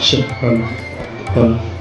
Halo, halo.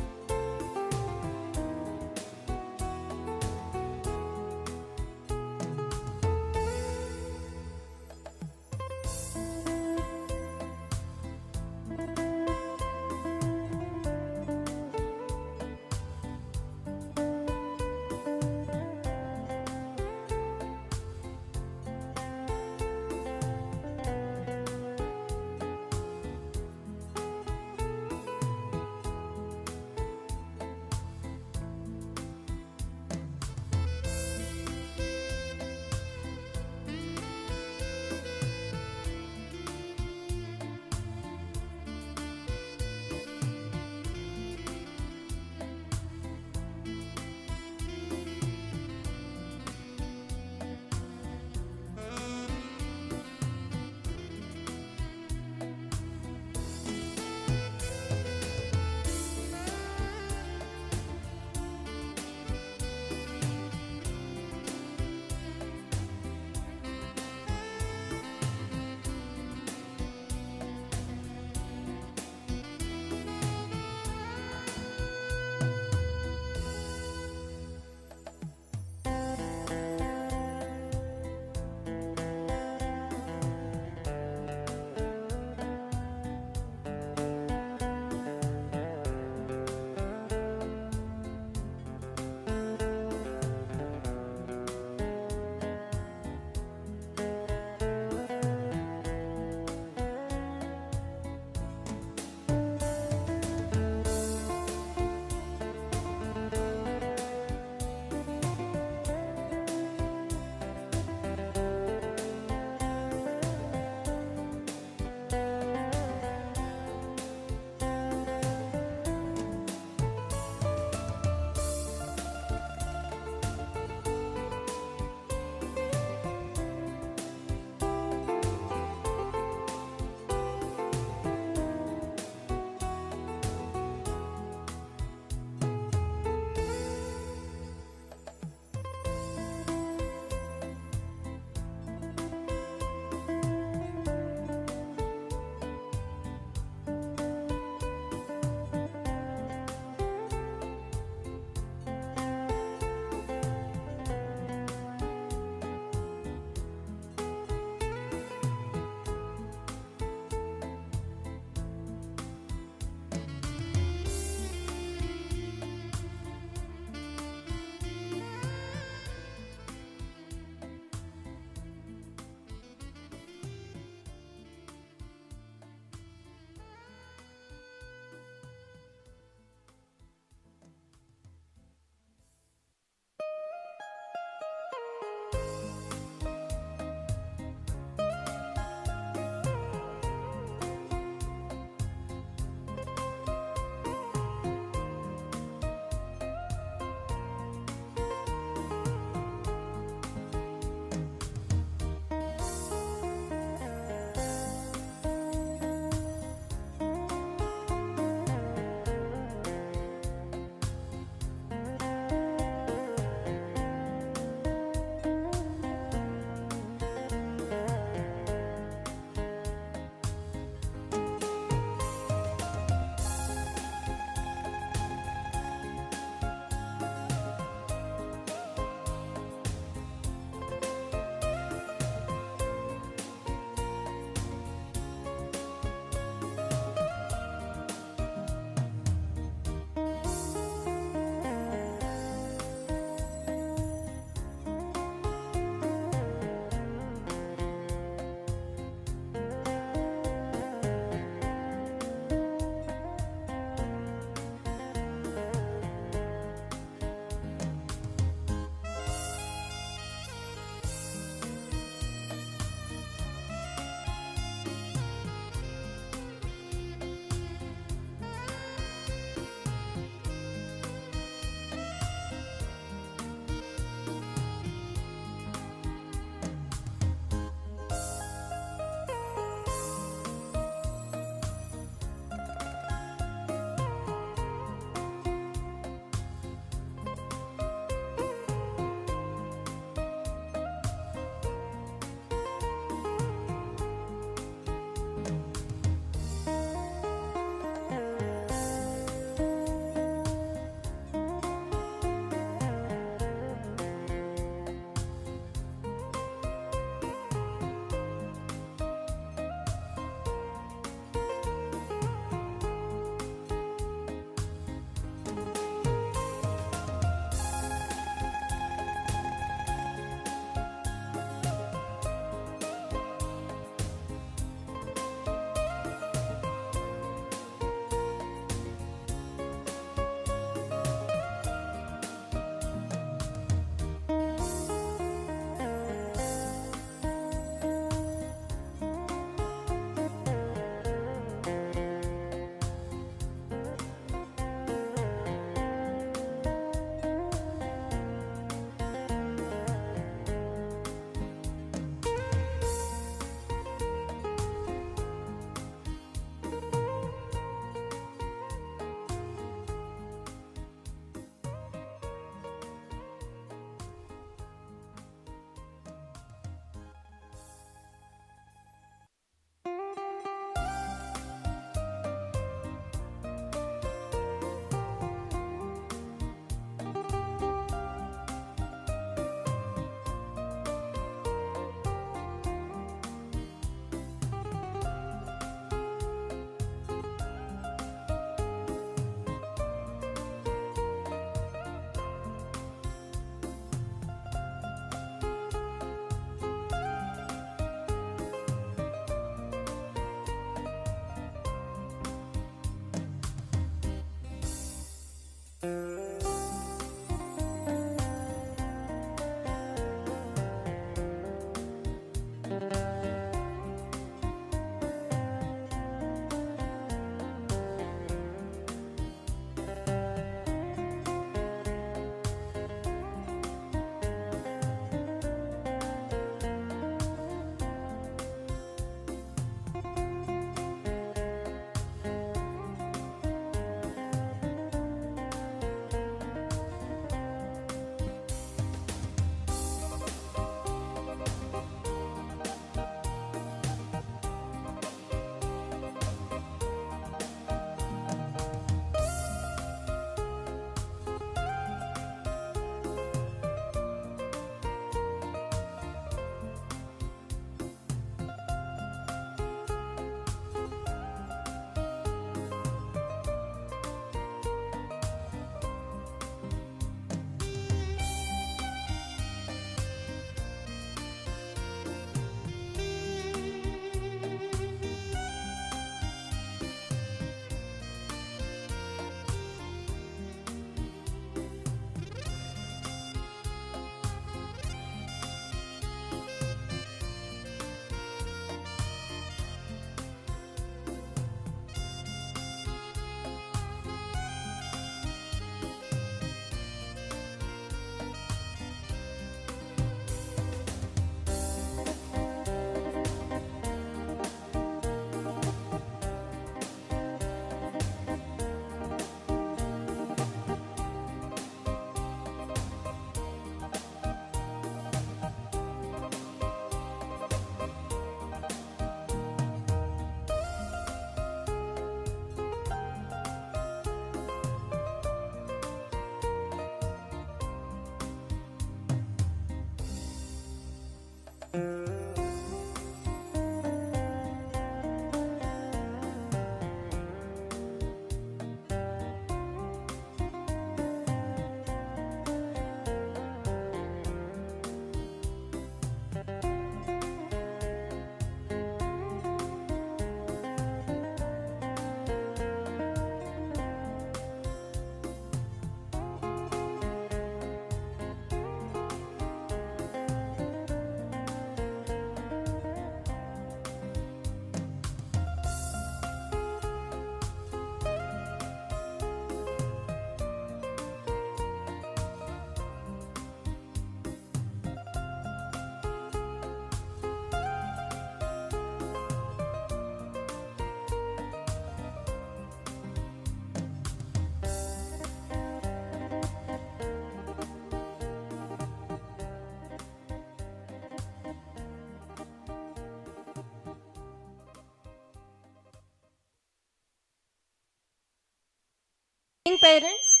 morning, parents.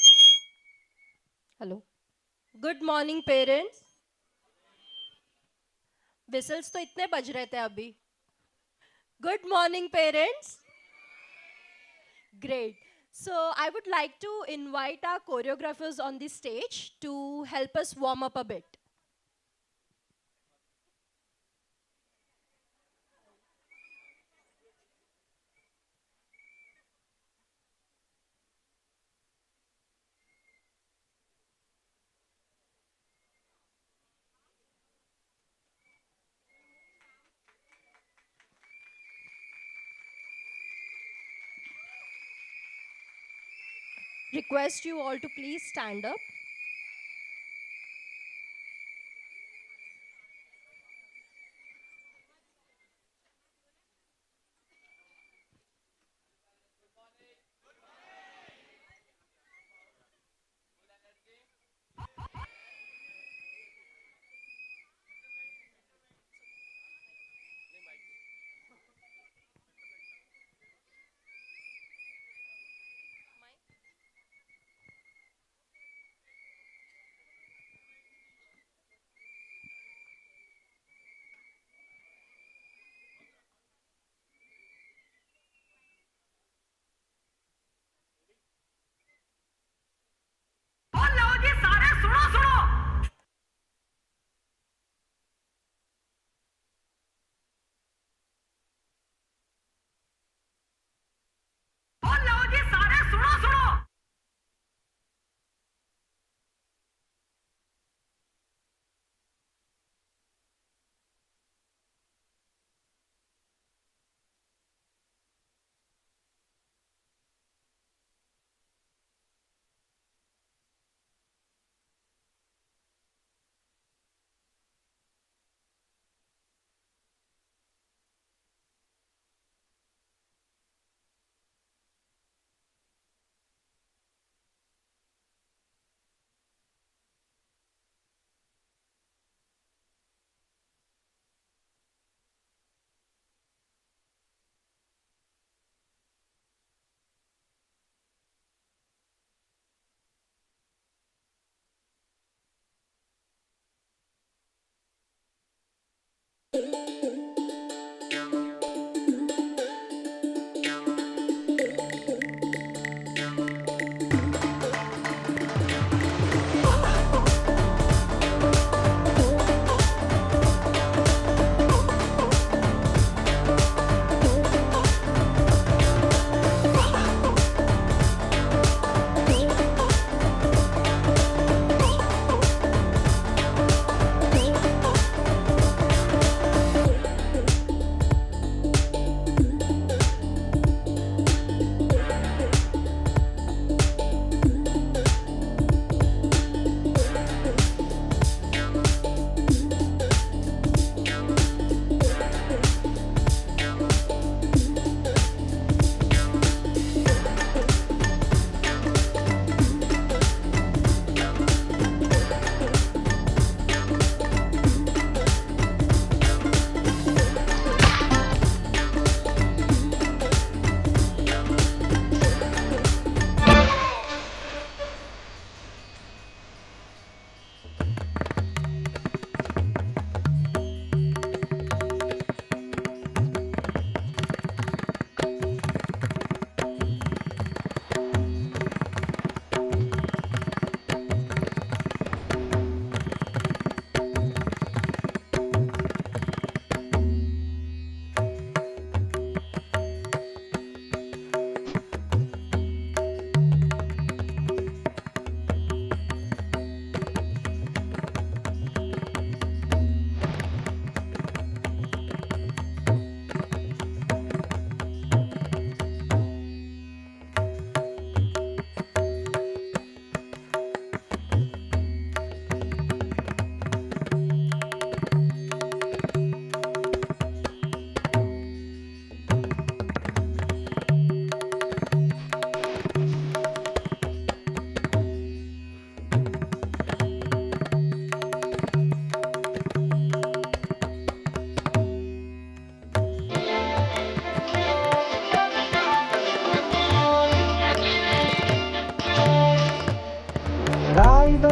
Hello. Good morning, parents. Whistles तो इतने बज रहे थे अभी. Good morning, parents. Great. So I would like to invite our choreographers on the stage to help us warm up a bit. Request you all to please stand up.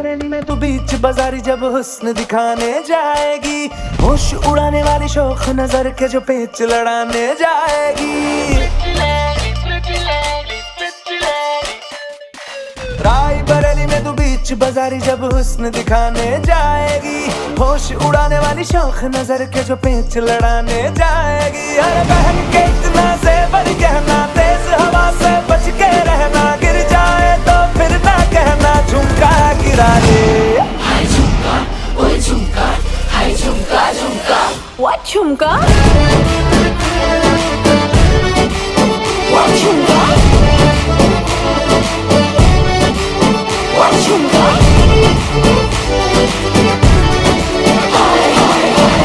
Bareilly में तू बीच बाजारी जब हुस्न दिखाने जाएगी, होश उड़ाने वाली शौक नजर के जो पेच लड़ाने जाएगी। राय बरेली में तू बीच बाजारी जब हुस्न दिखाने जाएगी, होश उड़ाने वाली शौक नजर के जो पेच लड़ाने जाएगी। अरे बहन के इतना ज़ेवर गहना, तेज हवा से बच के रहना, गिर जाए तो फिर ना कहना झुमका गिरा ले। हाय झुमका, ओए झुमका, हाय झुमका झुमका। What झुमका? What झुमका? What झुमका? हाय हाय हाय।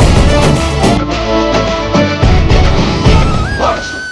What झुमका?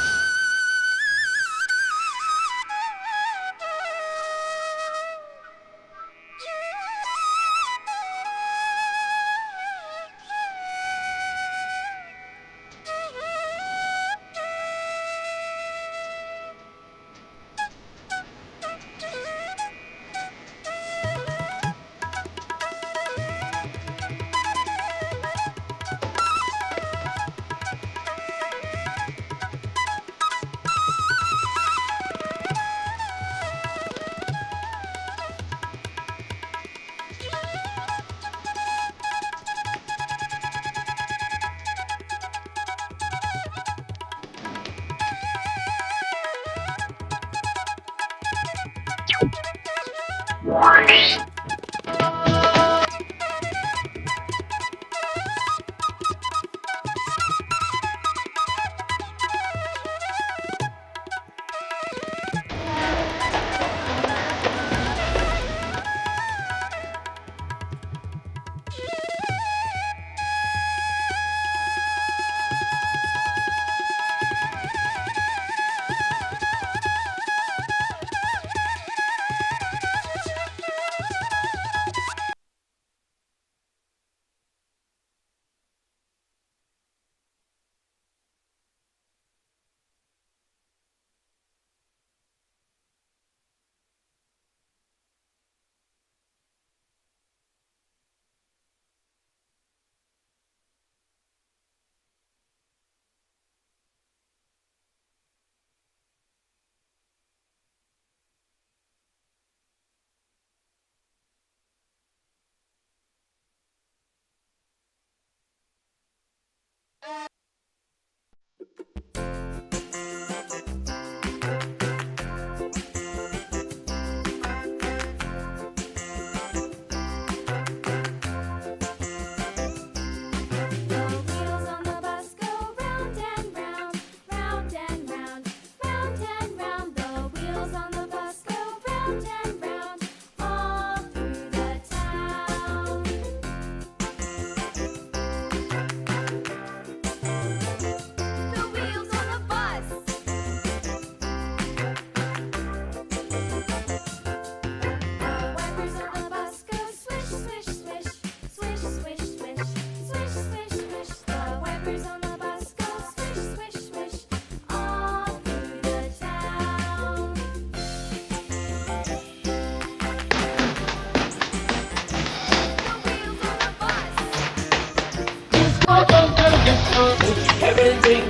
Everything.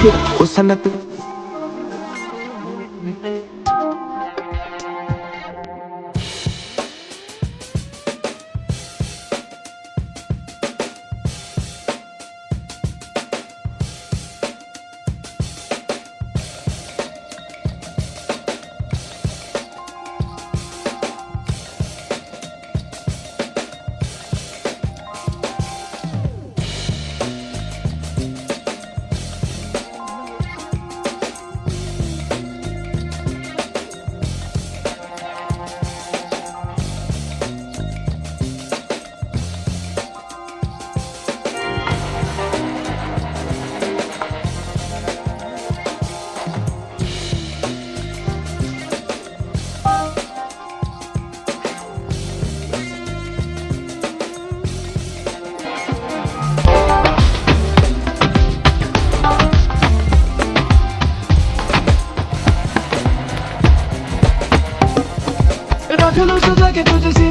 वो सनत रख लो सजा के तुझसे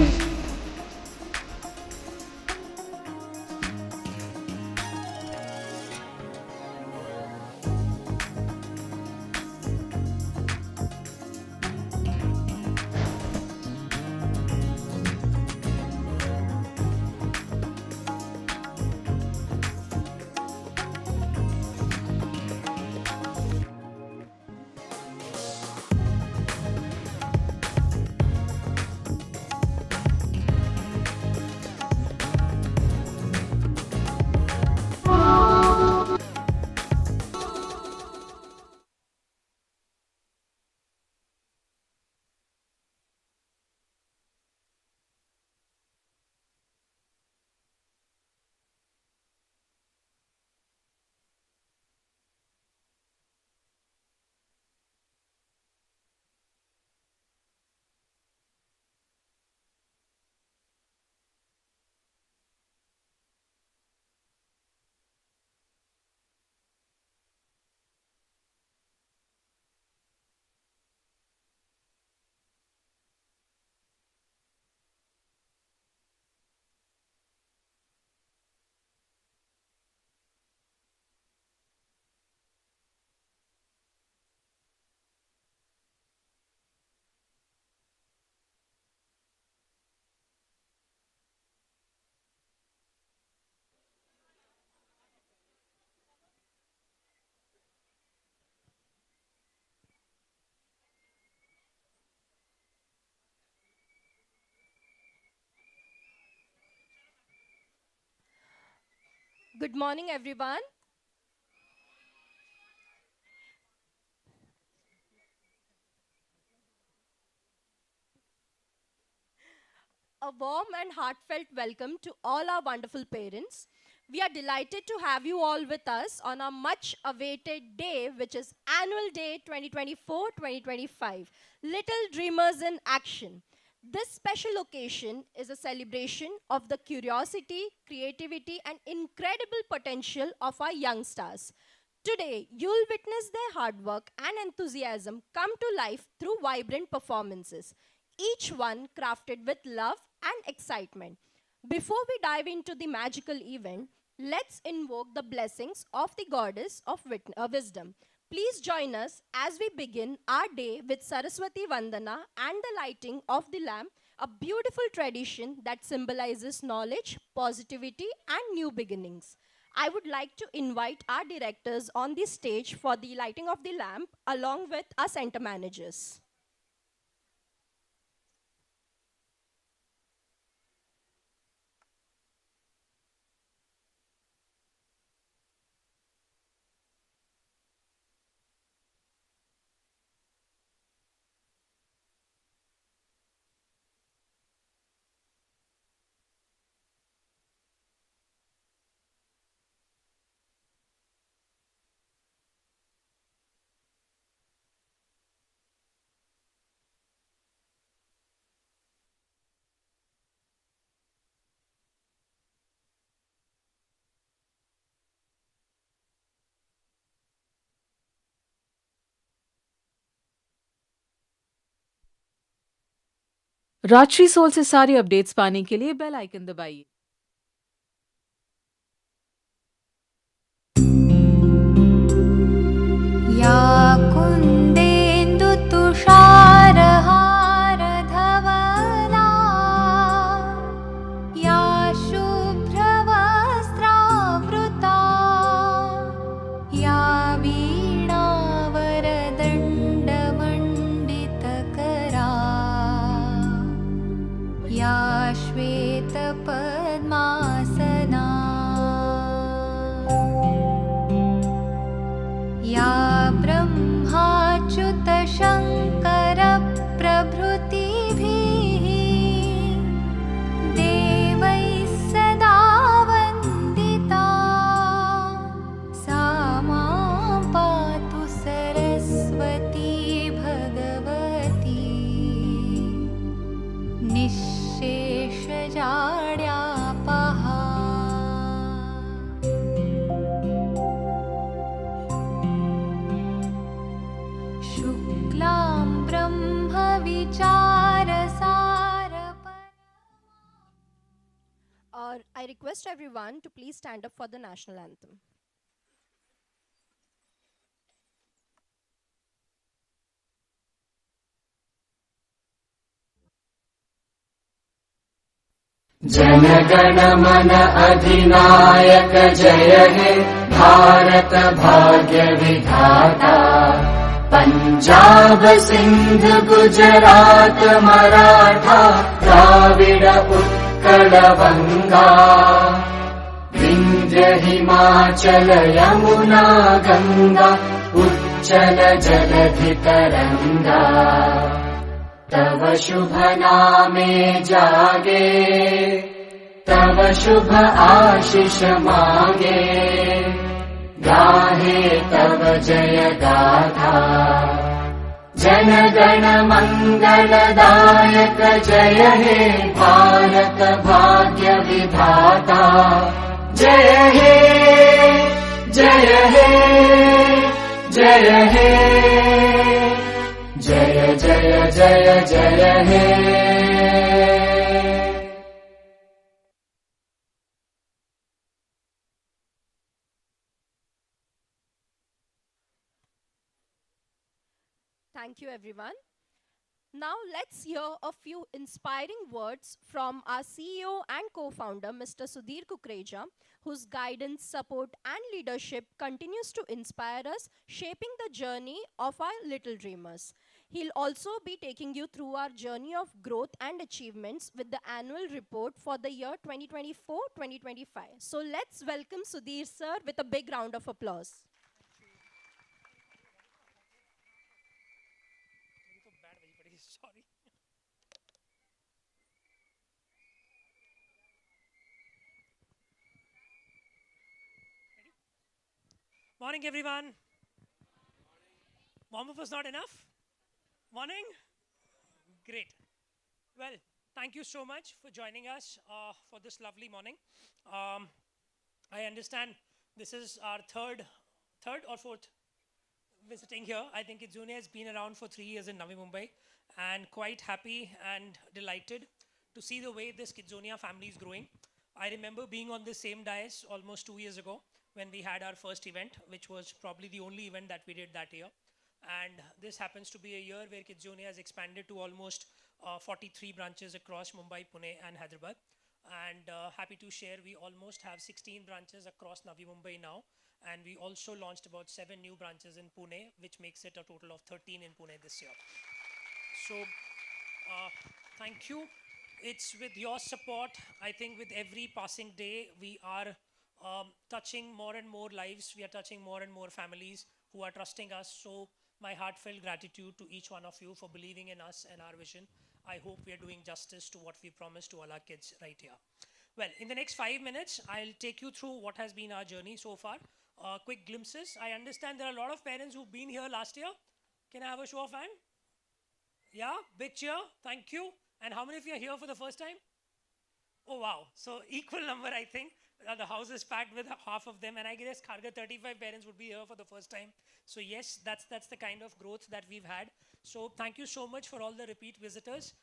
Good morning, everyone. A warm and heartfelt welcome to all our wonderful parents. We are delighted to have you all with us on our much awaited day, which is Annual Day 2024-2025, Little Dreamers in Action. This special occasion is a celebration of the curiosity, creativity, and incredible potential of our young stars. Today, you'll witness their hard work and enthusiasm come to life through vibrant performances, each one crafted with love and excitement. Before we dive into the magical event, let's invoke the blessings of the goddess of wisdom. Please join us as we begin our day with Saraswati Vandana and the lighting of the lamp, a beautiful tradition that symbolizes knowledge, positivity, and new beginnings. I would like to invite our directors on the stage for the lighting of the lamp along with our center managers. Rajshri सोल से सारी updates पाने के लिए bell icon दबाइए। पद्मासना या ब्रह्माच्युतशङ्करप्रभृतिभिः देवैः सदा वन्दिता सा मां पातु Saraswati Bhagwati निःशेषजाड्यापहा शुक्लां ब्रह्मविचारसारपरमां I request everyone to please stand up for the national anthem. जनगण मन अधिनायक जय हे भारत भाग्य विधाता पंजाब सिंध गुजरात मराठा द्राविड उत्कल बंगा विंध्य हिमाचल यमुना गंगा उच्चल जलधि तरंगा तव शुभ नामे जागे तव शुभ आशीष मांगे गाहे तव जय गाथा जन गण मंगलदायक जय हे भारत भाग्य विधाता जय हे जय हे जय हे जय जय जय जय हे Thank you, everyone. Now let's hear a few inspiring words from our CEO and co-founder, Mr. Sudhir Kukreja, whose guidance, support, and leadership continues to inspire us, shaping the journey of our little dreamers. He'll also be taking you through our journey of growth and achievements with the annual report for the year 2024-2025. So let's welcome Sudhir sir with a big round of applause. Sorry. Morning, everyone. Warm up was not enough? Morning? Great. Well, thank you so much for joining us for this lovely morning. I understand this is our third or fourth visiting here. I think Kidzonia has been around for 3 years in Navi Mumbai, and quite happy and delighted to see the way this Kidzonia family is growing. I remember being on the same dais almost 2 years ago when we had our first event, which was probably the only event that we did that year. And this happens to be a year where Kidzonia has expanded to almost 43 branches across Mumbai, Pune, and Hyderabad. And happy to share, we almost have 16 branches across Navi Mumbai now. And we also launched about 7 new branches in Pune, which makes it a total of 13 in Pune this year. So thank you. It's with your support, I think with every passing day, we are touching more and more lives. We are touching more and more families who are trusting us. So my heartfelt gratitude to each one of you for believing in us and our vision. I hope we are doing justice to what we promised to all our kids right here. Well, in the next 5 minutes, I'll take you through what has been our journey so far. Quick glimpses. I understand there are a lot of parents who've been here last year. Can I have a show of hand? Yeah, big cheer. Thank you. And how many of you are here for the first time? Oh, wow. So equal number, I think. The house is packed with half of them. And I guess Kharga 35 parents would be here for the first time. So yes, that's the kind of growth that we've had. So thank you so much for all the repeat visitors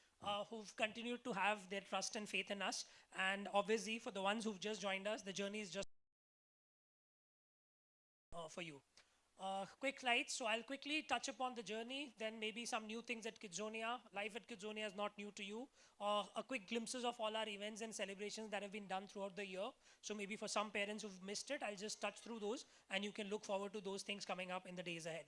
who've continued to have their trust and faith in us. And obviously, for the ones who've just joined us, the journey is just for you. Quick slides. So I'll quickly touch upon the journey, then maybe some new things at Kidzonia. Life at Kidzonia is not new to you. A quick glimpses of all our events and celebrations that have been done throughout the year. So maybe for some parents who've missed it, I'll just touch through those and you can look forward to those things coming up in the days ahead.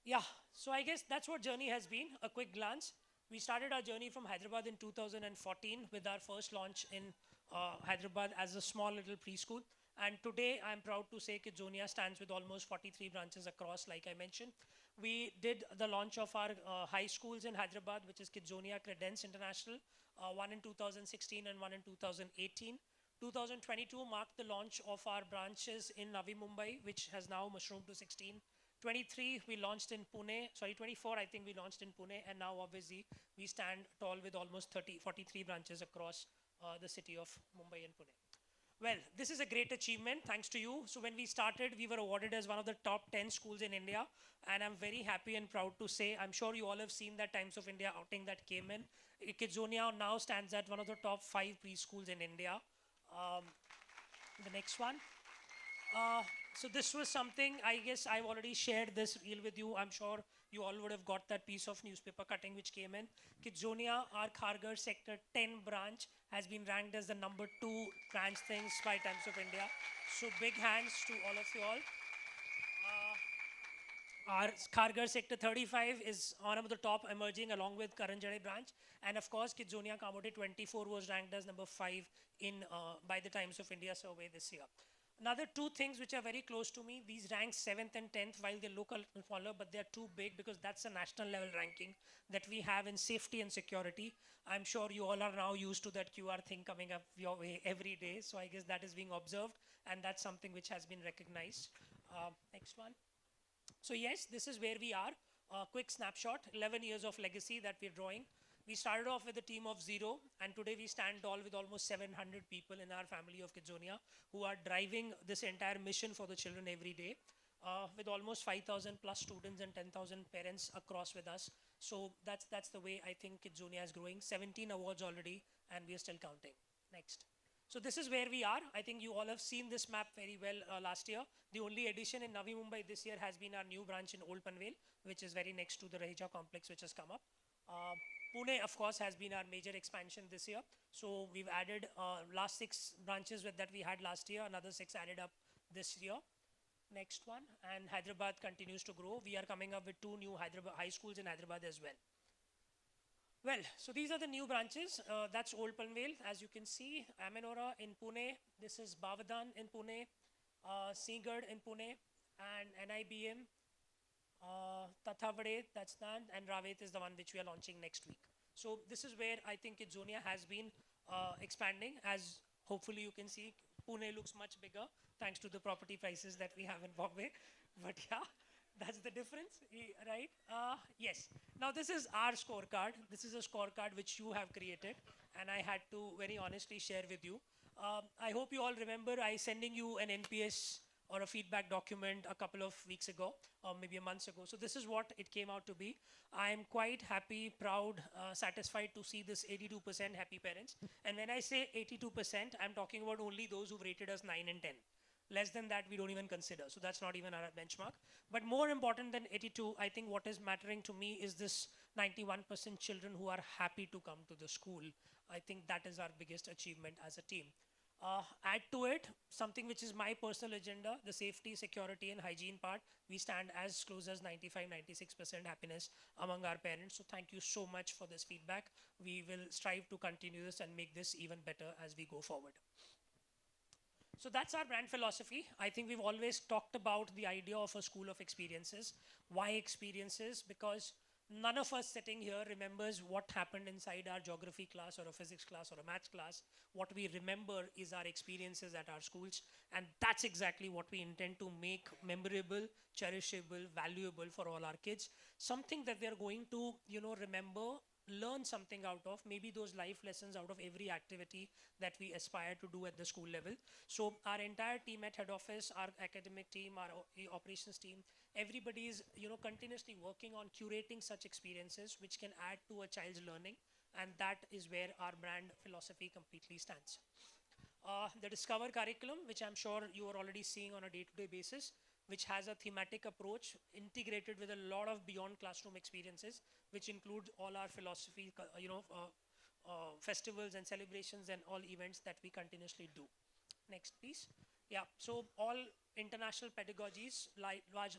Yeah, so I guess that's what journey has been. A quick glance. We started our journey from Hyderabad in 2014 with our first launch in Hyderabad as a small little preschool. And today I'm proud to say Kidzonia stands with almost 43 branches across, like I mentioned. We did the launch of our high schools in Hyderabad, which is Kidzonia Credence International, one in 2016 and one in 2018. 2022 marked the launch of our branches in Navi Mumbai, which has now mushroomed to 16. 23 we launched in Pune, sorry 24 I think we launched in Pune, and now obviously we stand tall with almost 43 branches across the city of Mumbai and Pune. Well, this is a great achievement thanks to you. So when we started, we were awarded as one of the top 10 schools in India, and I'm very happy and proud to say, I'm sure you all have seen that Times of India outing that came in. Kidzonia now stands at one of the top 5 preschools in India. The next one. So this was something, I guess I've already shared this reel with you. I'm sure you all would have got that piece of newspaper cutting which came in. Kidzonia, our Kharghar Sector 10 branch, has been ranked as the number 2 branch things by Times of India. So big hands to all of you all. Our Kharghar Sector 35 is one of the top emerging along with Karanjade branch. And of course, Kidzonia Kamote 24 was ranked as number 5 in by the Times of India survey this year. Another 2 things which are very close to me, these ranks 7th and 10th, while they look a little smaller, but they're too big because that's a national level ranking that we have in safety and security. I'm sure you all are now used to that QR thing coming up your way every day. So I guess that is being observed, and that's something which has been recognized. Next one. So yes, this is where we are. Quick snapshot, 11 years of legacy that we're drawing. We started off with a team of 0, and today we stand tall with almost 700 people in our family of Kidzonia who are driving this entire mission for the children every day, with almost 5,000 plus students and 10,000 parents across with us. So that's the way I think Kidzonia is growing. 17 awards already, and we are still counting. Next. So this is where we are. I think you all have seen this map very well last year. The only addition in Navi Mumbai this year has been our new branch in Old Panvel, which is very next to the Rahija complex which has come up. Pune, of course, has been our major expansion this year. So we've added last 6 branches that we had last year, another 6 added up this year. Next one. And Hyderabad continues to grow. We are coming up with 2 new Hyderabad high schools in Hyderabad as well. Well, so these are the new branches. That's Old Panvel, as you can see. Amenora in Pune. This is Bavadan in Pune. Singad in Pune. And NIBM. Tathavade, that's done. And Ravet is the one which we are launching next week. So this is where I think Kidzonia has been expanding. As hopefully you can see, Pune looks much bigger thanks to the property prices that we have in Bombay. But yeah. That's the difference, right? Yes. Now this is our scorecard. This is a scorecard which you have created, and I had to very honestly share with you. I hope you all remember I sending you an NPS or a feedback document a couple of weeks ago, or maybe a month ago. So this is what it came out to be. I am quite happy, proud, satisfied to see this 82% happy parents. And when I say 82%, I'm talking about only those who've rated us 9 and 10. Less than that, we don't even consider. So that's not even our benchmark. But more important than 82, I think what is mattering to me is this 91% children who are happy to come to the school. I think that is our biggest achievement as a team. Add to it, something which is my personal agenda, the safety, security, and hygiene part. We stand as close as 95-96% happiness among our parents. So thank you so much for this feedback. We will strive to continue this and make this even better as we go forward. So that's our brand philosophy. I think we've always talked about the idea of a school of experiences. Why experiences? Because none of us sitting here remembers what happened inside our geography class or a physics class or a maths class. What we remember is our experiences at our schools. And that's exactly what we intend to make memorable, cherishable, valuable for all our kids. Something that they're going to, remember, learn something out of, maybe those life lessons out of every activity that we aspire to do at the school level. So our entire team at head office, our academic team, our operations team, everybody is continuously working on curating such experiences which can add to a child's learning, and that is where our brand philosophy completely stands. The Discover curriculum, which I'm sure you are already seeing on a day-to-day basis, which has a thematic approach integrated with a lot of beyond classroom experiences, which include all our philosophy, festivals and celebrations and all events that we continuously do. Next, please. Yeah, so all international pedagogies,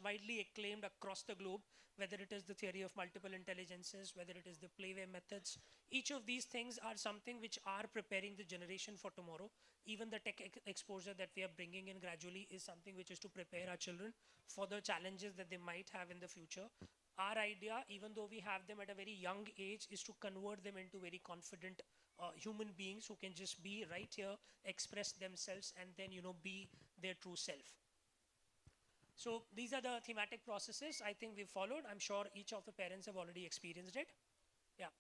widely acclaimed across the globe, whether it is the theory of multiple intelligences, whether it is the playway methods, each of these things are something which are preparing the generation for tomorrow. Even the tech exposure that we are bringing in gradually is something which is to prepare our children for the challenges that they might have in the future. Our idea, even though we have them at a very young age, is to convert them into very confident human beings who can just be right here, express themselves, and then be their true self. So these are the thematic processes I think we've followed. I'm sure each of the parents have already experienced it. Yeah.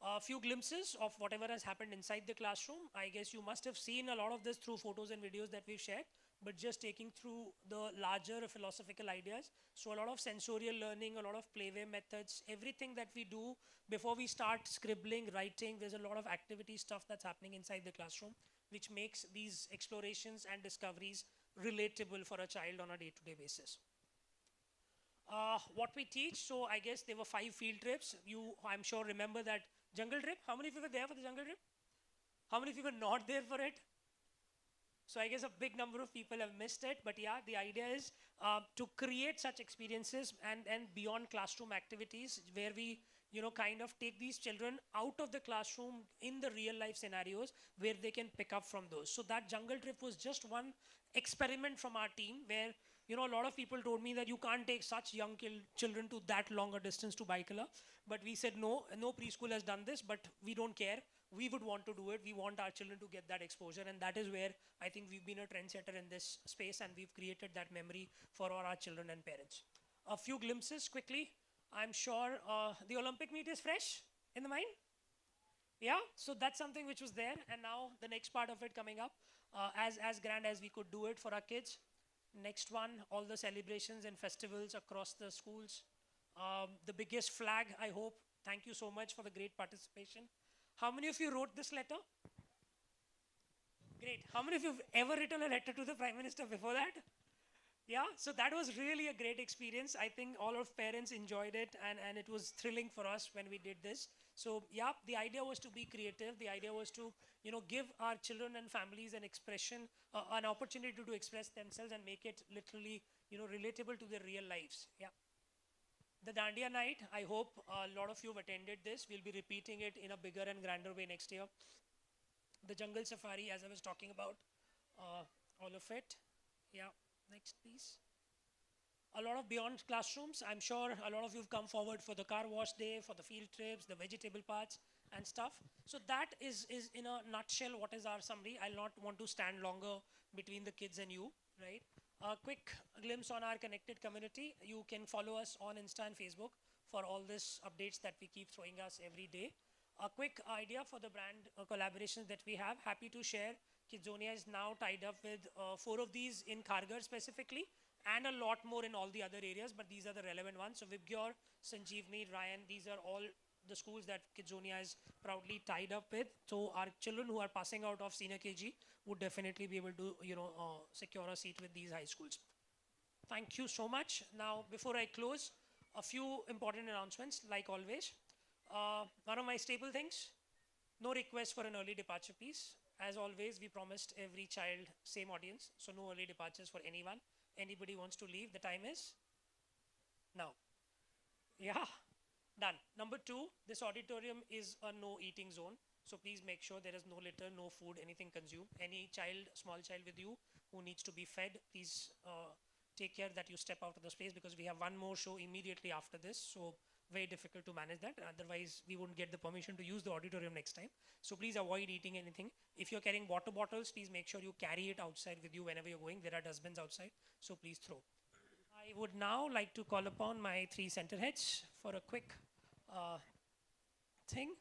A few glimpses of whatever has happened inside the classroom. I guess you must have seen a lot of this through photos and videos that we've shared, but just taking through the larger philosophical ideas. So a lot of sensorial learning, a lot of playway methods, everything that we do before we start scribbling, writing, there's a lot of activity stuff that's happening inside the classroom, which makes these explorations and discoveries relatable for a child on a day-to-day basis. What we teach, so I guess there were 5 field trips. You, I'm sure, remember that jungle trip. How many of you were there for the jungle trip? How many of you were not there for it? So I guess a big number of people have missed it. But yeah, the idea is to create such experiences and beyond classroom activities where we kind of take these children out of the classroom in the real life scenarios where they can pick up from those. So that jungle trip was just one experiment from our team where a lot of people told me that you can't take such young children to that longer distance to Baikala. But we said no preschool has done this, but we don't care. We would want to do it. We want our children to get that exposure, and that is where I think we've been a trendsetter in this space, and we've created that memory for all our children and parents. A few glimpses quickly. I'm sure the Olympic meet is fresh in the mind. Yeah, so that's something which was there, and now the next part of it coming up, as grand as we could do it for our kids. Next one, all the celebrations and festivals across the schools. The biggest flag, I hope. Thank you so much for the great participation. How many of you wrote this letter? Great. How many of you have ever written a letter to the Prime Minister before that? Yeah, so that was really a great experience. I think all of parents enjoyed it, and it was thrilling for us when we did this. So yeah, the idea was to be creative. The idea was to, give our children and families an expression, an opportunity to express themselves and make it literally, relatable to their real lives. Yeah. The Dandiya night, I hope a lot of you have attended this. We'll be repeating it in a bigger and grander way next year. The jungle safari, as I was talking about, all of it. Yeah, next please. A lot of beyond classrooms. I'm sure a lot of you have come forward for the car wash day, for the field trips, the vegetable parts and stuff. So that is in a nutshell what is our summary. I'll not want to stand longer between the kids and you, right? A quick glimpse on our connected community. You can follow us on Insta and Facebook for all these updates that we keep throwing us every day. A quick idea for the brand collaborations that we have. Happy to share. Kidzonia is now tied up with 4 of these in Kharghar specifically, and a lot more in all the other areas, but these are the relevant ones. So Vibgyor, Sanjeevni, Ryan, these are all the schools that Kidzonia is proudly tied up with. So our children who are passing out of senior KG would definitely be able to, secure a seat with these high schools. Thank you so much. Now, before I close, a few important announcements, like always. One of my staple things, no request for an early departure piece. As always, we promised every child same audience, so no early departures for anyone. Anybody wants to leave, the time is now. Yeah, done. Number 2, this auditorium is a no eating zone. So please make sure there is no litter, no food, anything consumed. Any child, small child with you who needs to be fed, please take care that you step out of the space, because we have one more show immediately after this. So very difficult to manage that. Otherwise, we wouldn't get the permission to use the auditorium next time. So please avoid eating anything. If you're carrying water bottles, please make sure you carry it outside with you whenever you're going. There are dustbins outside, so please throw. I would now like to call upon my 3 center heads for a quick thing.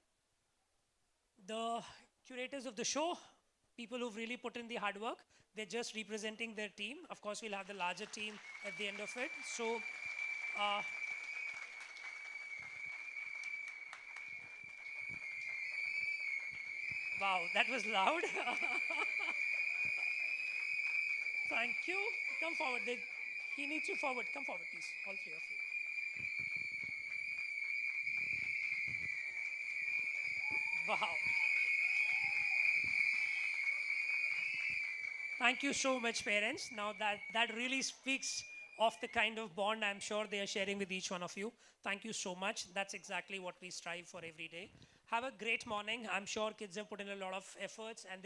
The curators of the show, people who've really put in the hard work, they're just representing their team. Of course, we'll have the larger team at the end of it. So, wow, that was loud. Thank you. Come forward. He needs you forward. Come forward, please. All 3 of you. Wow. Thank you so much, parents. Now that really speaks of the kind of bond I'm sure they are sharing with each one of you. Thank you so much. That's exactly what we strive for every day. Have a great morning. I'm sure kids have put in a lot of efforts and